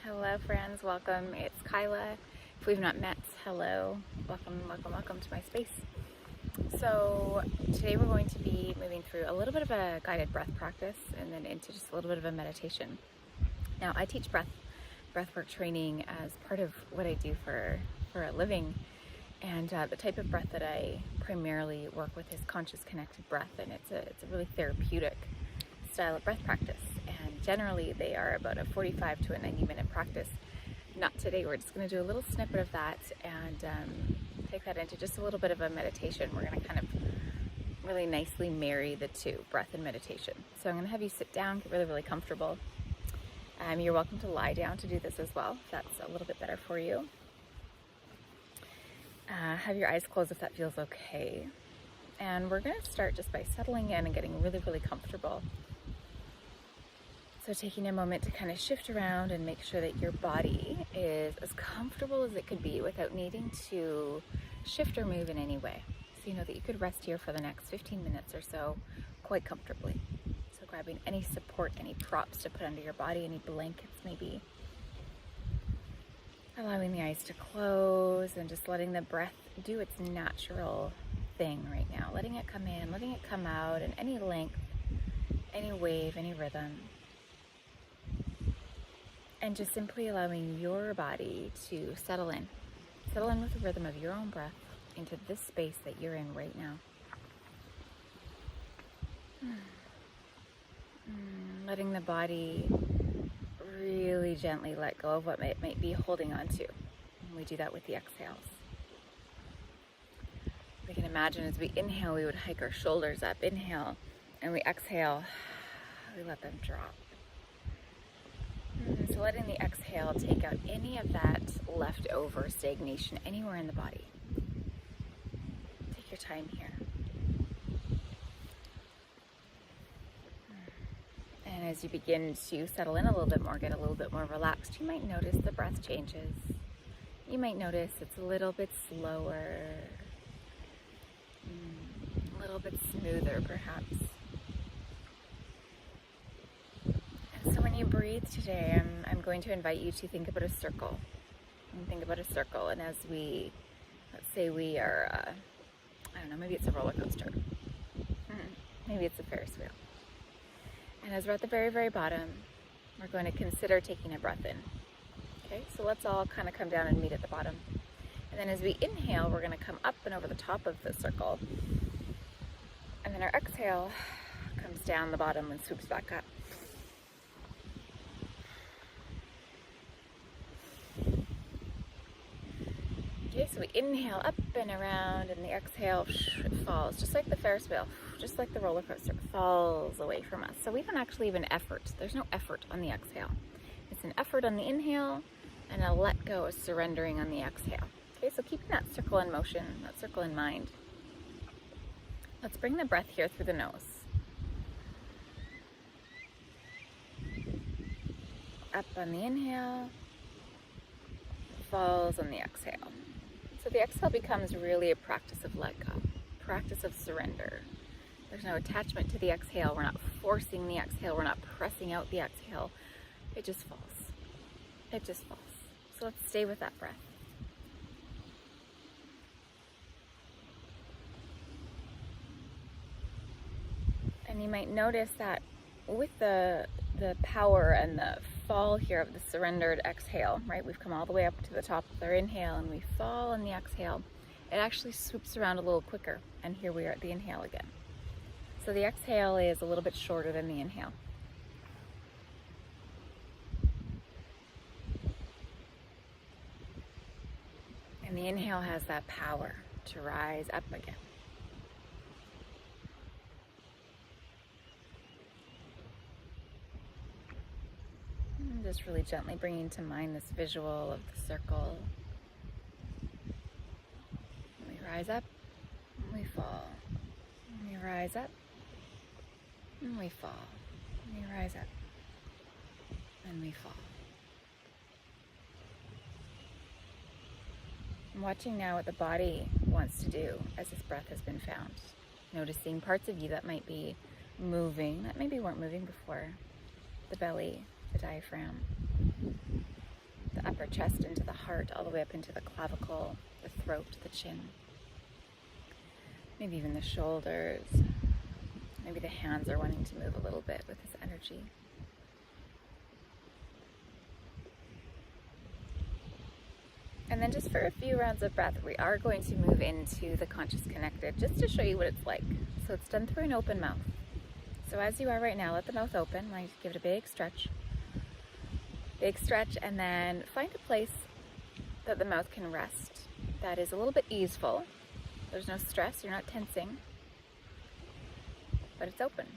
Hello friends, welcome. It's Kyla. If we've not met, hello. Welcome to my space. So today we're going to be moving through a little bit of a guided breath practice and then into just a little bit of a meditation. Now I teach breathwork training as part of what I do for a living, and the type of breath that I primarily work with is conscious connected breath, and it's a really therapeutic style of breath practice. And generally they are about a 45 to a 90-minute practice. Not today. We're just going to do a little snippet of that and take that into just a little bit of a meditation. We're going to kind of really nicely marry the two, breath and meditation. So I'm going to have you sit down, get really comfortable. You're welcome to lie down to do this as well, if that's a little bit better for you. Have your eyes closed if that feels okay. And we're going to start just by settling in and getting really comfortable. So taking a moment to kind of shift around and make sure that your body is as comfortable as it could be without needing to shift or move in any way. So you know that you could rest here for the next 15 minutes or so quite comfortably. So grabbing any support, any props to put under your body, any blankets maybe. Allowing the eyes to close and just letting the breath do its natural thing right now. Letting it come in, letting it come out in any length, any wave, any rhythm. And just simply allowing your body to settle in with the rhythm of your own breath into this space that you're in right now. Letting the body really gently let go of what it might be holding on to. And we do that with the exhales. We can imagine as we inhale, we would hike our shoulders up. Inhale, and we exhale, we let them drop. So letting the exhale take out any of that leftover stagnation anywhere in the body. Take your time here. And as you begin to settle in a little bit more, get a little bit more relaxed, you might notice the breath changes. You might notice it's a little bit slower, a little bit smoother perhaps. So when you breathe today, I'm going to invite you to think about a circle. And as let's say we are, I don't know, maybe it's a roller coaster. Maybe it's a Ferris wheel. And as we're at the very bottom, we're going to consider taking a breath in. Okay, so let's all kind of come down and meet at the bottom. And then as we inhale, we're going to come up and over the top of the circle. And then our exhale comes down the bottom and swoops back up. Okay, so we inhale up and around, and the exhale falls, just like the Ferris wheel, just like the roller coaster, falls away from us. So we don't actually even effort. There's no effort on the exhale. It's an effort on the inhale and a let go, a surrendering on the exhale. Okay, so keeping that circle in motion, that circle in mind. Let's bring the breath here through the nose. Up on the inhale, falls on the exhale. So the exhale becomes really a practice of let go, practice of surrender. There's no attachment to the exhale. We're not forcing the exhale. We're not pressing out the exhale. It just falls. It just falls. So let's stay with that breath. And you might notice that with the power and the fall here of the surrendered exhale, right? We've come all the way up to the top of our inhale and we fall on the exhale. It actually swoops around a little quicker, and here we are at the inhale again. So the exhale is a little bit shorter than the inhale. And the inhale has that power to rise up again. Just really gently bringing to mind this visual of the circle. We rise up, we fall. We rise up, and we fall. We rise up, and we fall. I'm watching now what the body wants to do as this breath has been found. Noticing parts of you that might be moving, that maybe weren't moving before. The belly, the diaphragm. the upper chest into the heart, all the way up into the clavicle, the throat, the chin, maybe even the shoulders. Maybe the hands are wanting to move a little bit with this energy. And then just for a few rounds of breath, we are going to move into the conscious connected, just to show you what it's like. So it's done through an open mouth. So as you are right now, let the mouth open. I give it a big stretch. Big stretch, and then find a place that the mouth can rest that is a little bit easeful. There's no stress, you're not tensing, but it's open.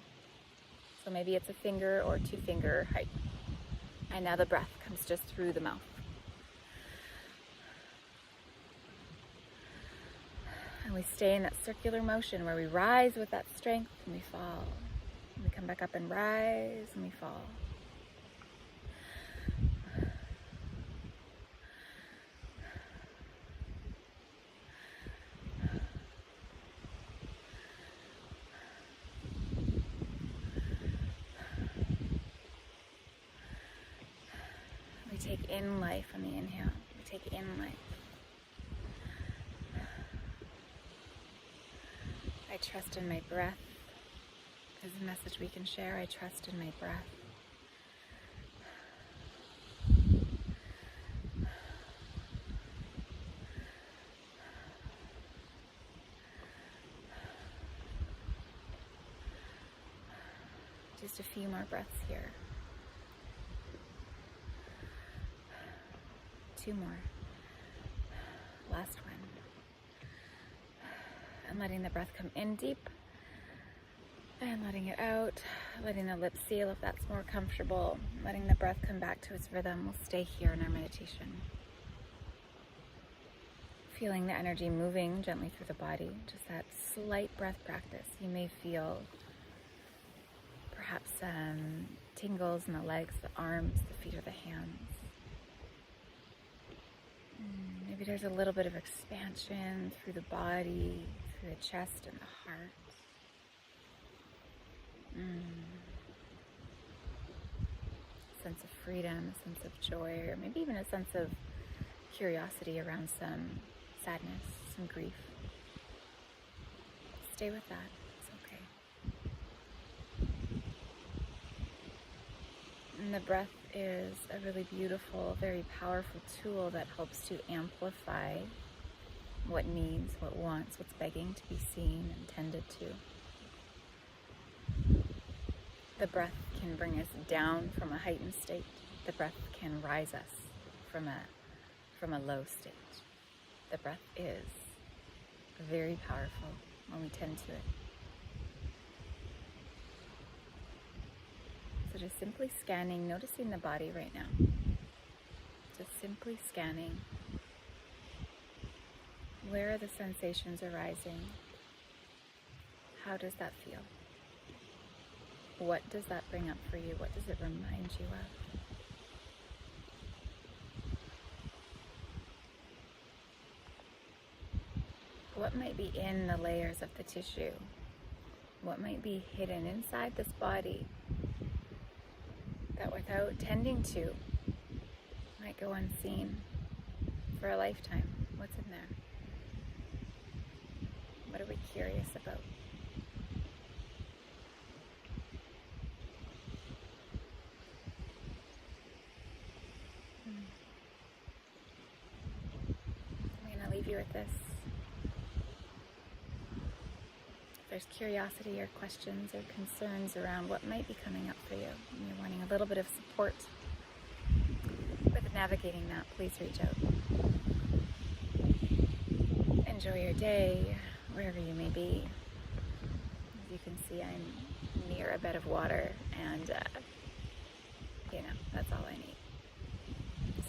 So maybe it's a finger or 2-finger height. And now the breath comes just through the mouth. And we stay in that circular motion where we rise with that strength and we fall. And we come back up and rise and we fall. We take in life on the inhale. We take in life. I trust in my breath is a message we can share. I trust in my breath. Just a few more breaths here. 2 more. Last one. And letting the breath come in deep and letting it out, letting the lips seal if that's more comfortable, letting the breath come back to its rhythm. We'll stay here in our meditation. Feeling the energy moving gently through the body, just that slight breath practice. You may feel perhaps tingles in the legs, the arms, the feet, or the hands. Maybe there's a little bit of expansion through the body, through the chest and the heart. Sense of freedom, a sense of joy, or maybe even a sense of curiosity around some sadness, some grief. Stay with that. It's okay. And the breath is a really beautiful, very powerful tool that helps to amplify what needs, what wants, what's begging to be seen and tended to. The breath can bring us down from a heightened state. The breath can rise us from a low state. The breath is very powerful when we tend to it. So just simply scanning, noticing the body right now. Just simply scanning. Where are the sensations arising? How does that feel? What does that bring up for you? What does it remind you of? What might be in the layers of the tissue? What might be hidden inside this body that without tending to might go unseen for a lifetime? What's in there? What are we curious about? I'm going to leave you with this. If there's curiosity or questions or concerns around what might be coming up for you, and you're wanting a little bit of support with navigating that, please reach out. Enjoy your day, wherever you may be. As you can see, I'm near a bed of water, and that's all I need.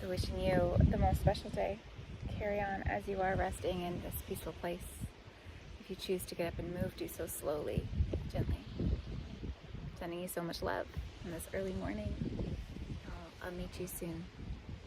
So wishing you the most special day. Carry on as you are resting in this peaceful place. If you choose to get up and move, do so slowly, gently. Sending you so much love in this early morning. I'll meet you soon.